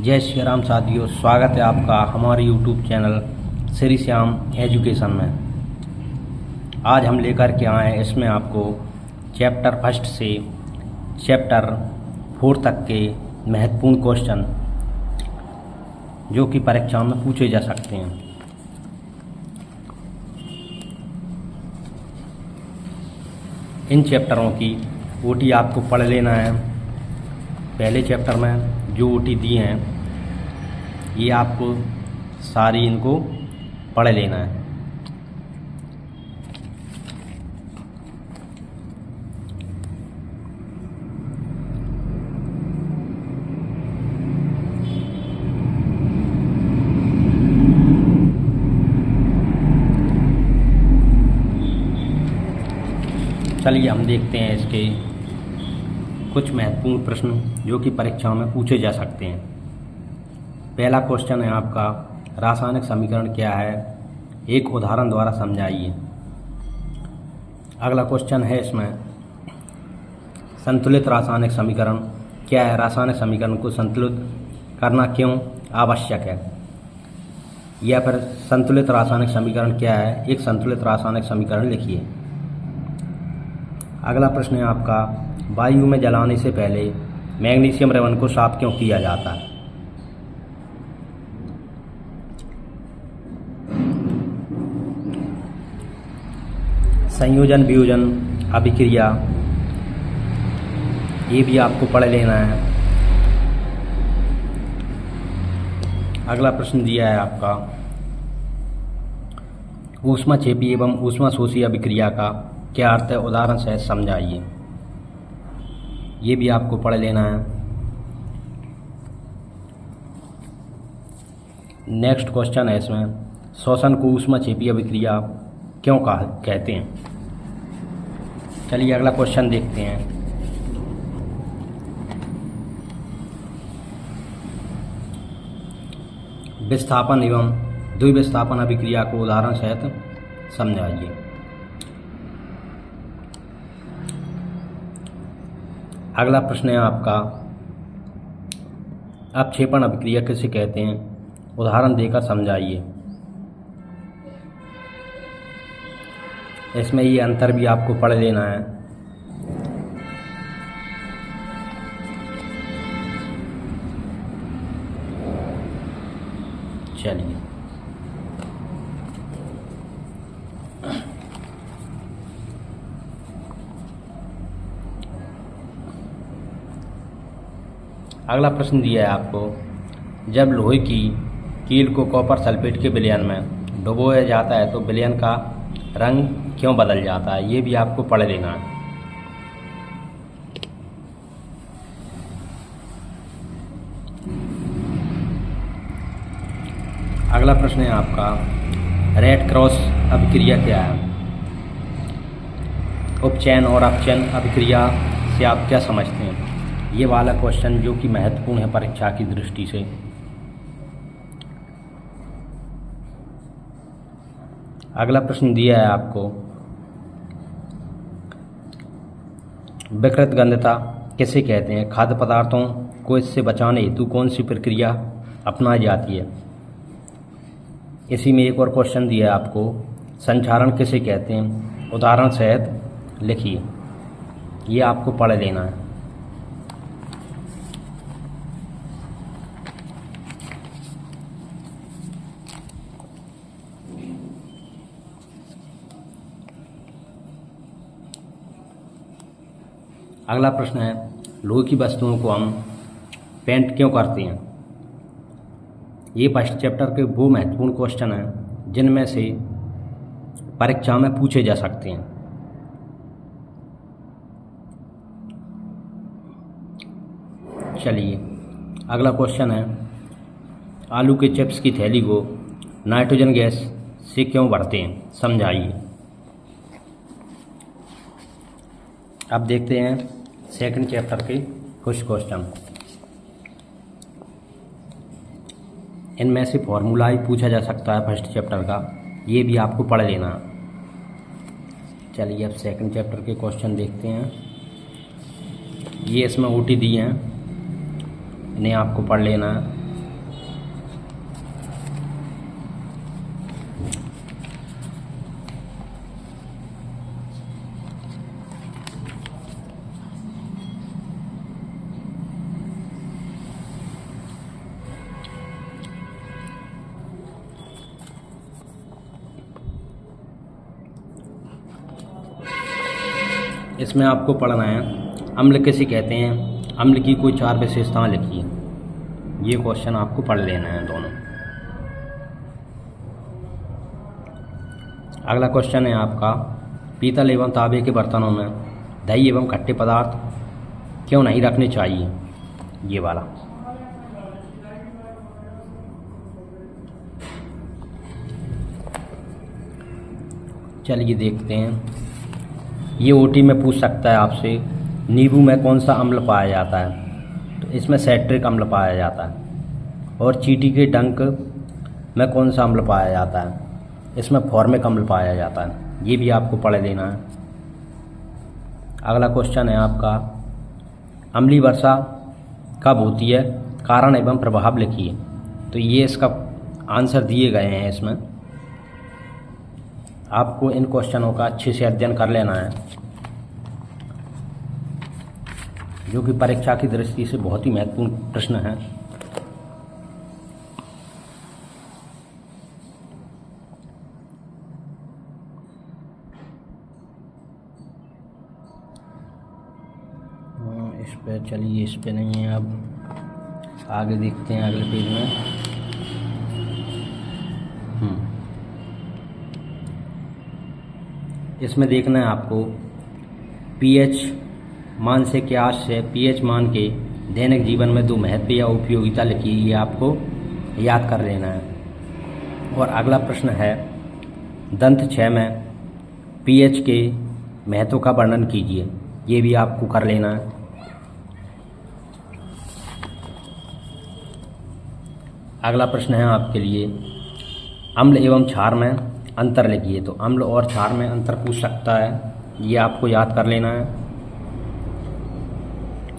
जय श्री राम साथियों, स्वागत है आपका हमारे YouTube channel Shri Shyam education में। आज हम लेकर के आए हैं इसमें आपको चैप्टर फर्स्ट से चैप्टर 4 तक के महत्वपूर्ण क्वेश्चन जो कि परीक्षा में पूछे जा सकते हैं। इन चैप्टरों की ओटी आपको पढ़ लेना है। पहले चैप्टर में जो ओटी दी हैं ये आपको सारी इनको पढ़ लेना है। चलिए हम देखते हैं इसके कुछ महत्वपूर्ण प्रश्न जो कि परीक्षाओं में पूछे जा सकते हैं। पहला क्वेश्चन है आपका, रासायनिक समीकरण क्या है, एक उदाहरण द्वारा समझाइए। अगला क्वेश्चन है इसमें, संतुलित रासायनिक समीकरण क्या है, रासायनिक समीकरण को संतुलित करना क्यों आवश्यक है। या फिर संतुलित रासायनिक समीकरण क्या है, एक संतुलित रासायनिक समीकरण लिखिए। अगला प्रश्न है आपका, वायु में जलाने से पहले मैग्नीशियम रेवन को साफ क्यों किया जाता है। संयोजन वियोजन अभिक्रिया ये भी आपको पढ़ लेना है। अगला प्रश्न दिया है आपका, ऊष्माक्षेपी एवं ऊष्माशोषी अभिक्रिया का क्या अर्थ है, उदाहरण से समझाइए। ये भी आपको पढ़ लेना है। नेक्स्ट क्वेश्चन है इसमें, श्वसन को ऊष्माक्षेपी अभिक्रिया क्यों कहते हैं। चलिए अगला क्वेश्चन देखते हैं। विस्थापन एवं द्विविस्थापन अभिक्रिया को उदाहरण सहित समझाइए। अगला प्रश्न है आपका, अपक्षेपण अभिक्रिया किसे कहते हैं, उदाहरण देकर समझाइए। इसमें ये अंतर भी आपको पढ़ लेना है। चलिए अगला प्रश्न दिया है आपको, जब लोहे की कील को कॉपर सल्फेट के विलयन में डुबोया जाता है तो विलयन का रंग क्यों बदल जाता है। ये भी आपको पढ़ लेना है। अगला प्रश्न है आपका, रेड क्रॉस अभिक्रिया क्या है, उपचयन और अपचयन अभिक्रिया से आप क्या समझते हैं। ये वाला क्वेश्चन जो कि महत्वपूर्ण है परीक्षा की दृष्टि से। अगला प्रश्न दिया है आपको, विकृत गंधता किसे कहते हैं, खाद्य पदार्थों को इससे बचाने हेतु कौन सी प्रक्रिया अपनाई जाती है। इसी में एक और क्वेश्चन दिया है आपको, संचारण किसे कहते हैं, उदाहरण सहित लिखिए। ये आपको पढ़ लेना है। अगला प्रश्न है, लोहे की वस्तुओं को हम पेंट क्यों करते हैं। ये फर्स्ट चैप्टर के वो महत्वपूर्ण क्वेश्चन हैं जिनमें से परीक्षा में पूछे जा सकते हैं। चलिए अगला क्वेश्चन है, आलू के चिप्स की थैली को नाइट्रोजन गैस से क्यों भरते हैं, समझाइए। अब देखते हैं सेकंड चैप्टर के कुछ क्वेश्चन। इनमें से फॉर्मूला ही पूछा जा सकता है फर्स्ट चैप्टर का, ये भी आपको पढ़ लेना। चलिए अब सेकंड चैप्टर के क्वेश्चन देखते हैं। ये इसमें ओटी दी हैं, इन्हें आपको पढ़ लेना है। इसमें आपको पढ़ना है अम्ल किसे कहते हैं, अम्ल की कोई 4 विशेषताएं लिखिए। ये क्वेश्चन आपको पढ़ लेना है दोनों। अगला क्वेश्चन है आपका, पीतल एवं तांबे के बर्तनों में दही एवं खट्टे पदार्थ क्यों नहीं रखने चाहिए, ये वाला। चलिए देखते हैं। ये ओटी में पूछ सकता है आपसे, नींबू में कौन सा अम्ल पाया जाता है, तो इसमें साइट्रिक अम्ल पाया जाता है। और चींटी के डंक में कौन सा अम्ल पाया जाता है, इसमें फॉर्मिक अम्ल पाया जाता है। ये भी आपको पढ़ लेना है। अगला क्वेश्चन है आपका, अम्लीय वर्षा कब होती है, कारण एवं प्रभाव लिखिए। तो ये इसका आंसर दिए गए हैं। इसमें आपको इन क्वेश्चनों का अच्छे से अध्ययन कर लेना है, जो कि परीक्षा की दृष्टि से बहुत ही महत्वपूर्ण प्रश्न है। इस पे चलिए, इस पे नहीं है। अब आगे देखते हैं अगले पेज में। इसमें देखना है आपको पीएच मान से क्या से पीएच मान के दैनिक जीवन में 2 महत्व या उपयोगिता लिखिए। ये आपको याद कर लेना है। और अगला प्रश्न है, दंत 6 में पीएच के महत्व का वर्णन कीजिए। ये भी आपको कर लेना है। अगला प्रश्न है आपके लिए, अम्ल एवं क्षार में अंतर लिखिए। तो अम्ल और क्षार में अंतर पूछ सकता है, ये आपको याद कर लेना है।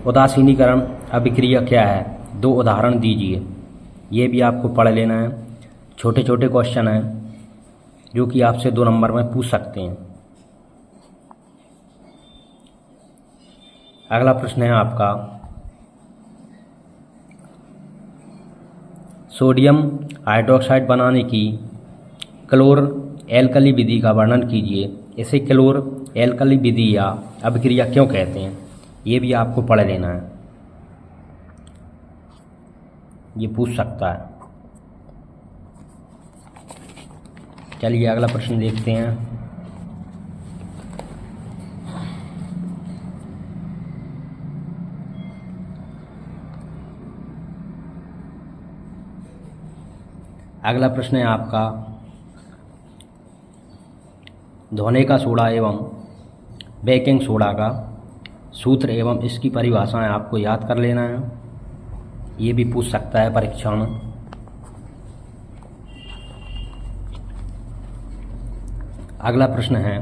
उदासीनीकरण अभिक्रिया क्या है, 2 उदाहरण दीजिए। ये भी आपको पढ़ लेना है। छोटे छोटे क्वेश्चन हैं जो कि आपसे 2 नंबर में पूछ सकते हैं। अगला प्रश्न है आपका, सोडियम हाइड्रोक्साइड बनाने की क्लोर एल्कली विधि का वर्णन कीजिए। इसे क्लोर एल्कली विधि या अभिक्रिया क्यों कहते हैं, ये भी आपको पढ़ लेना है। ये पूछ सकता है। चलिए अगला प्रश्न देखते हैं। अगला प्रश्न है आपका, धोने का सोडा एवं बेकिंग सोडा का सूत्र एवं इसकी परिभाषाएं आपको याद कर लेना है। ये भी पूछ सकता है परीक्षा में। अगला प्रश्न है,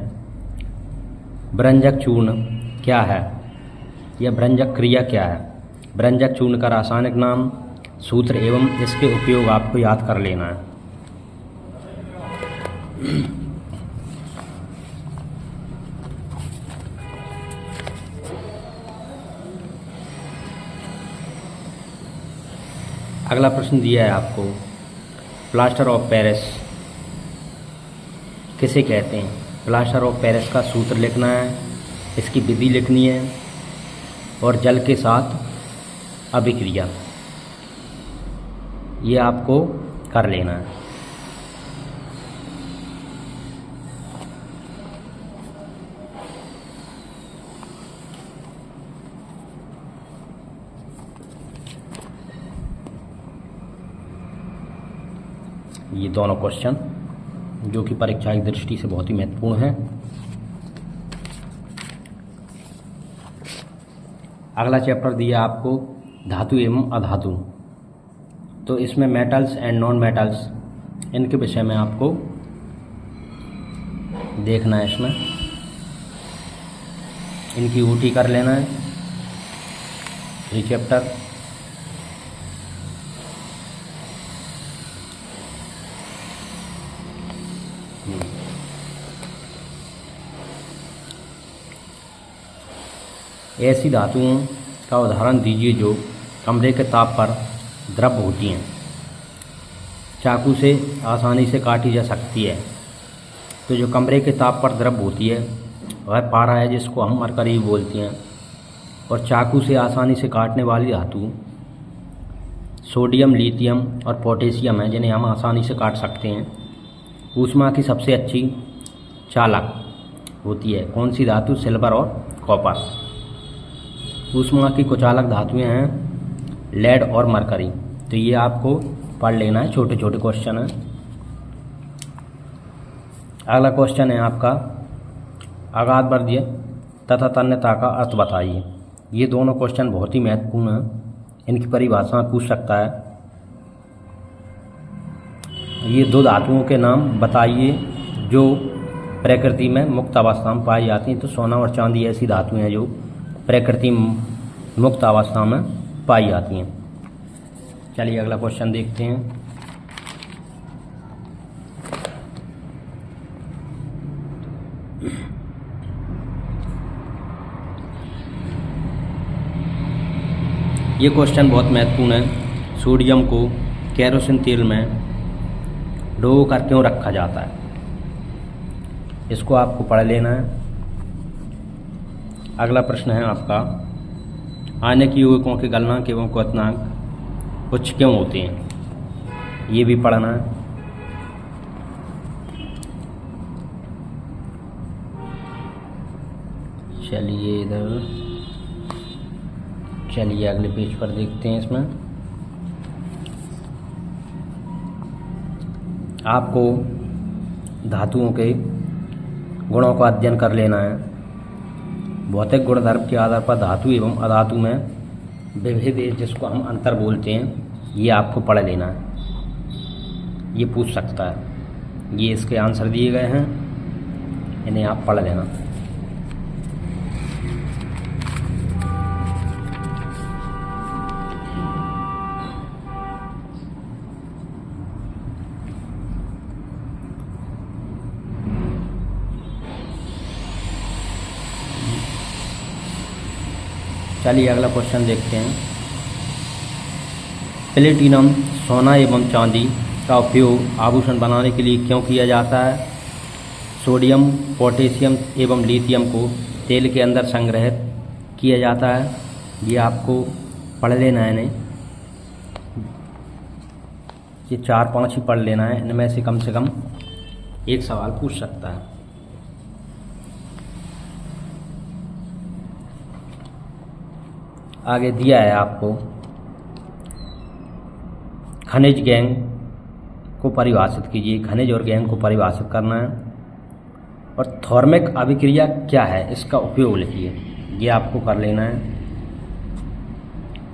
भ्रंजक चूर्ण क्या है, यह भ्रंजक क्रिया क्या है। भ्रंजक चूर्ण का रासायनिक नाम, सूत्र एवं इसके उपयोग आपको याद कर लेना है। अगला प्रश्न दिया है आपको, प्लास्टर ऑफ पेरिस किसे कहते हैं। प्लास्टर ऑफ पेरिस का सूत्र लिखना है, इसकी विधि लिखनी है और जल के साथ अभिक्रिया, ये आपको कर लेना है। ये दोनों क्वेश्चन जो कि परीक्षा की दृष्टि से बहुत ही महत्वपूर्ण है। अगला चैप्टर दिया आपको धातु एवं अधातु। तो इसमें मेटल्स एंड नॉन मेटल्स, इनके विषय में आपको देखना है। इसमें इनकी ऊटी कर लेना है, ये चैप्टर। ऐसी धातुओं का उदाहरण दीजिए जो कमरे के ताप पर द्रव होती हैं, चाकू से आसानी से काटी जा सकती है। तो जो कमरे के ताप पर द्रव होती है वह पारा है जिसको हम मरकरी बोलते हैं। और चाकू से आसानी से काटने वाली धातु सोडियम, लिथियम और पोटेशियम है, जिन्हें हम आसानी से काट सकते हैं। ऊष्मा की सबसे अच्छी चालक होती है कौन सी धातु? सिल्वर और कॉपर। ऊष्मा की कुचालक धातुएं हैं लेड और मरकरी। तो ये आपको पढ़ लेना है, छोटे छोटे क्वेश्चन हैं। अगला क्वेश्चन है आपका अगाधवर्धीय तथा तन्यता का अर्थ बताइए। ये दोनों क्वेश्चन बहुत ही महत्वपूर्ण हैं, इनकी परिभाषा पूछ सकता है। ये दो धातुओं के नाम बताइए जो प्रकृति में मुक्त अवस्था में पाई जाती हैं। तो सोना और चांदी ऐसी धातुएं हैं जो प्रकृति में मुक्त अवस्था में पाई जाती हैं। चलिए अगला क्वेश्चन देखते हैं। ये क्वेश्चन बहुत महत्वपूर्ण है। सोडियम को केरोसिन तेल में डुबो कर क्यों रखा जाता है? इसको आपको पढ़ लेना है। अगला प्रश्न है आपका आने की यौगिकों के गलनांक एवं क्वथनांक उच्च क्यों होते हैं? ये भी पढ़ना है। चलिए अगले पेज पर देखते हैं। इसमें आपको धातुओं के गुणों का अध्ययन कर लेना है। भौतिक गुणधर्म के आधार पर धातु एवं अधातु में विभेद है, जिसको हम अंतर बोलते हैं। ये आपको पढ़ लेना है, ये पूछ सकता है। ये इसके आंसर दिए गए हैं, इन्हें आप पढ़ लेना। चलिए अगला क्वेश्चन देखते हैं। प्लेटिनम सोना एवं चांदी का उपयोग आभूषण बनाने के लिए क्यों किया जाता है? सोडियम, पोटेशियम एवं लिथियम को तेल के अंदर संग्रहित किया जाता है। ये आपको पढ़ लेना है। इन्हें ये 4-5 ही पढ़ लेना है। इनमें से कम एक सवाल पूछ सकता है। आगे दिया है आपको खनिज गैंग को परिभाषित कीजिए। खनिज और गैंग को परिभाषित करना है। और थर्मिक अभिक्रिया क्या है, इसका उपयोग लिखिए। ये आपको कर लेना है।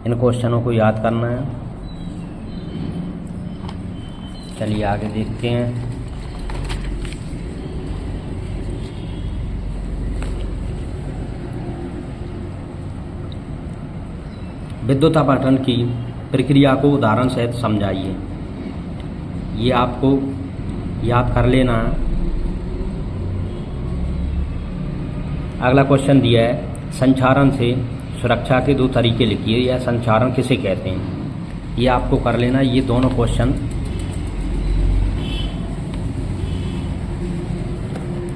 इन क्वेश्चनों को याद करना है। चलिए आगे देखते हैं। विद्युत अपघटन की प्रक्रिया को उदाहरण सहित समझाइए। ये आपको याद कर लेना है। अगला क्वेश्चन दिया है संचारण से सुरक्षा के 2 तरीके लिखिए, या संचारण किसे कहते हैं? ये आपको कर लेना है। ये दोनों क्वेश्चन।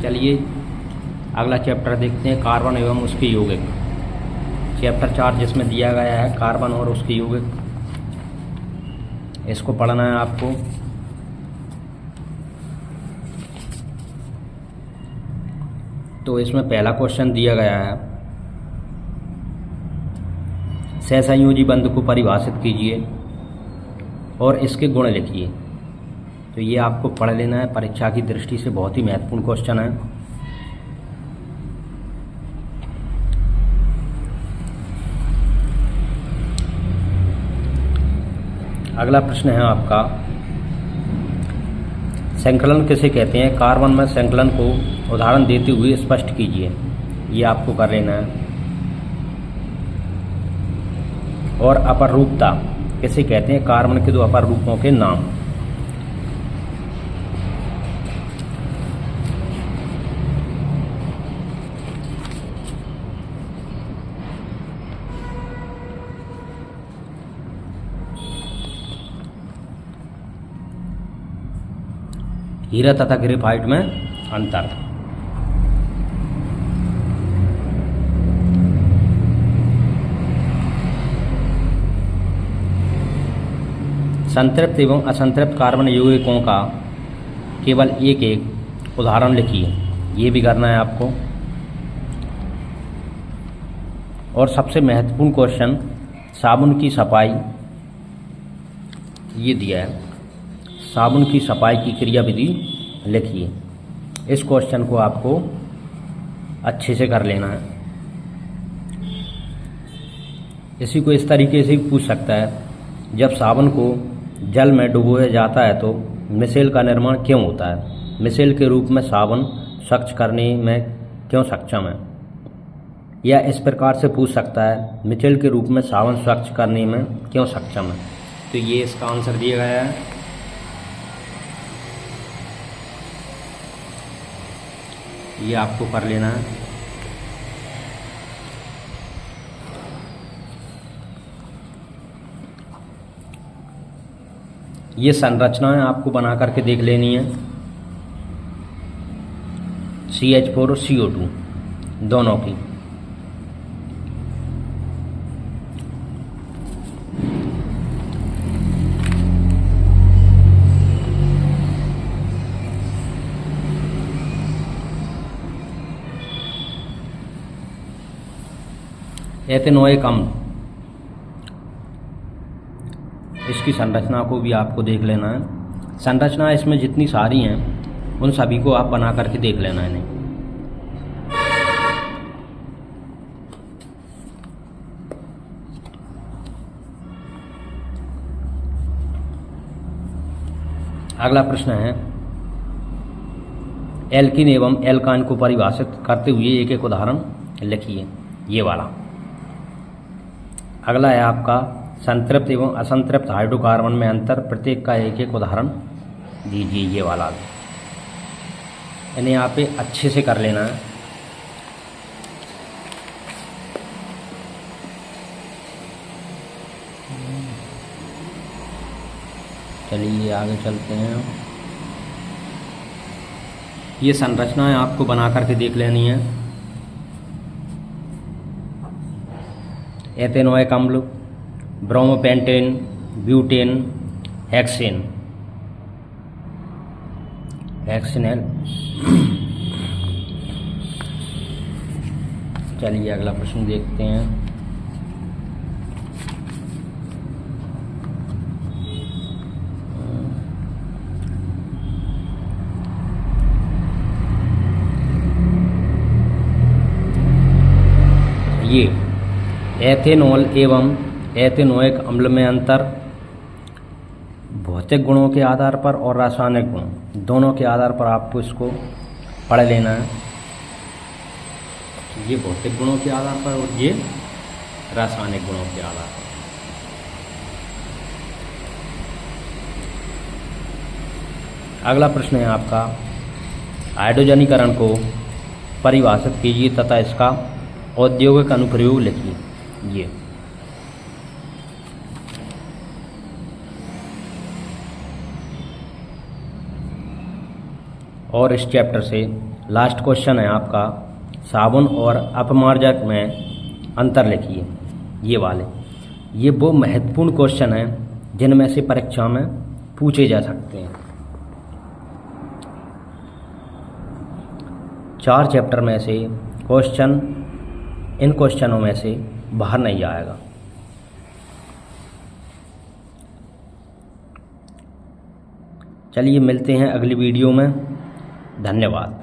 चलिए अगला चैप्टर देखते हैं, कार्बन एवं उसके यौगिक। चैप्टर 4 जिसमें दिया गया है कार्बन और उसके यौगिक, इसको पढ़ना है आपको। तो इसमें पहला क्वेश्चन दिया गया है सहसंयोजी बंध को परिभाषित कीजिए और इसके गुण लिखिए। तो ये आपको पढ़ लेना है, परीक्षा की दृष्टि से बहुत ही महत्वपूर्ण क्वेश्चन है। अगला प्रश्न है आपका संकलन किसे कहते हैं? कार्बन में संकलन को उदाहरण देते हुए स्पष्ट कीजिए। ये आपको कर लेना है। और अपरूपता किसे कहते हैं? कार्बन के 2 अपर रूपों के नाम। हीरा तथा ग्रेफाइट में अंतर। संतृप्त एवं असंतृप्त कार्बन यौगिकों का केवल एक एक उदाहरण लिखिए। ये भी करना है आपको। और सबसे महत्वपूर्ण क्वेश्चन, साबुन की सफाई, ये दिया है, साबुन की सफाई की क्रियाविधि लिखिए। इस क्वेश्चन को आपको अच्छे से कर लेना है। इसी को इस तरीके से पूछ सकता है, जब साबुन को जल में डुबोया जाता है तो मिसेल का निर्माण क्यों होता है? मिसेल के रूप में साबुन स्वच्छ करने में क्यों सक्षम है? या इस प्रकार से पूछ सकता है, मिसेल के रूप में साबुन स्वच्छ करने में क्यों सक्षम है? तो ये इसका आंसर दिया गया है। ये आपको कर लेना है। ये संरचनाएं आपको बना करके देख लेनी है। CH4 और CO2 दोनों की। एथेनोइक अम्ल, इसकी संरचना को भी आपको देख लेना है। संरचना इसमें जितनी सारी हैं उन सभी को आप बना करके देख लेना है। नहीं अगला प्रश्न है, एल्कीन एवं एल्काइन को परिभाषित करते हुए एक एक उदाहरण लिखिए। ये वाला। अगला है आपका, संतृप्त एवं असंतृप्त हाइड्रोकार्बन में अंतर, प्रत्येक का एक एक उदाहरण दीजिए। ये वाला इन्हें यहाँ पे अच्छे से कर लेना है। चलिए आगे चलते हैं। ये संरचनाएं आपको बना करके देख लेनी है। एथेनोइक अम्ल, ब्रोमोपेंटेन, ब्यूटेन, हेक्सेन, हेक्सेनल। चलिए अगला प्रश्न देखते हैं। ये एथेनॉल एवं एथेनोइक अम्ल में अंतर भौतिक गुणों के आधार पर और रासायनिक गुण दोनों के आधार पर आपको इसको पढ़ लेना है। ये भौतिक गुणों के आधार पर और ये रासायनिक गुणों के आधार पर। अगला प्रश्न है आपका, हाइड्रोजनीकरण को परिभाषित कीजिए तथा इसका औद्योगिक अनुप्रयोग लिखिए। ये और इस चैप्टर से लास्ट क्वेश्चन है आपका, साबुन और अपमार्जक में अंतर लिखिए। ये वाले, ये वो महत्वपूर्ण क्वेश्चन हैं जिनमें से परीक्षा में पूछे जा सकते हैं। 4 चैप्टर में से क्वेश्चन इन क्वेश्चनों में से बाहर नहीं आएगा। चलिए मिलते हैं अगली वीडियो में। धन्यवाद।